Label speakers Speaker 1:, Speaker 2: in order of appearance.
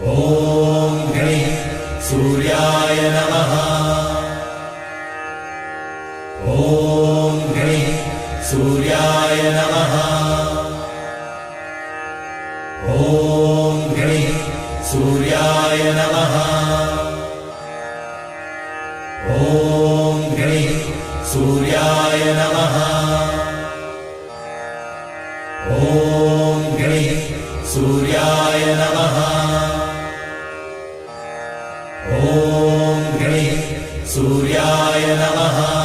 Speaker 1: ॐ गणेश सूर्याय नमः। ॐ गणेश सूर्याय नमः। ॐ गणेश सूर्याय नमः। ॐ गणेश सूर्याय नमः। ॐ गणेश सूर्याय नमः। ॐ गणेश सूर्याय नमः।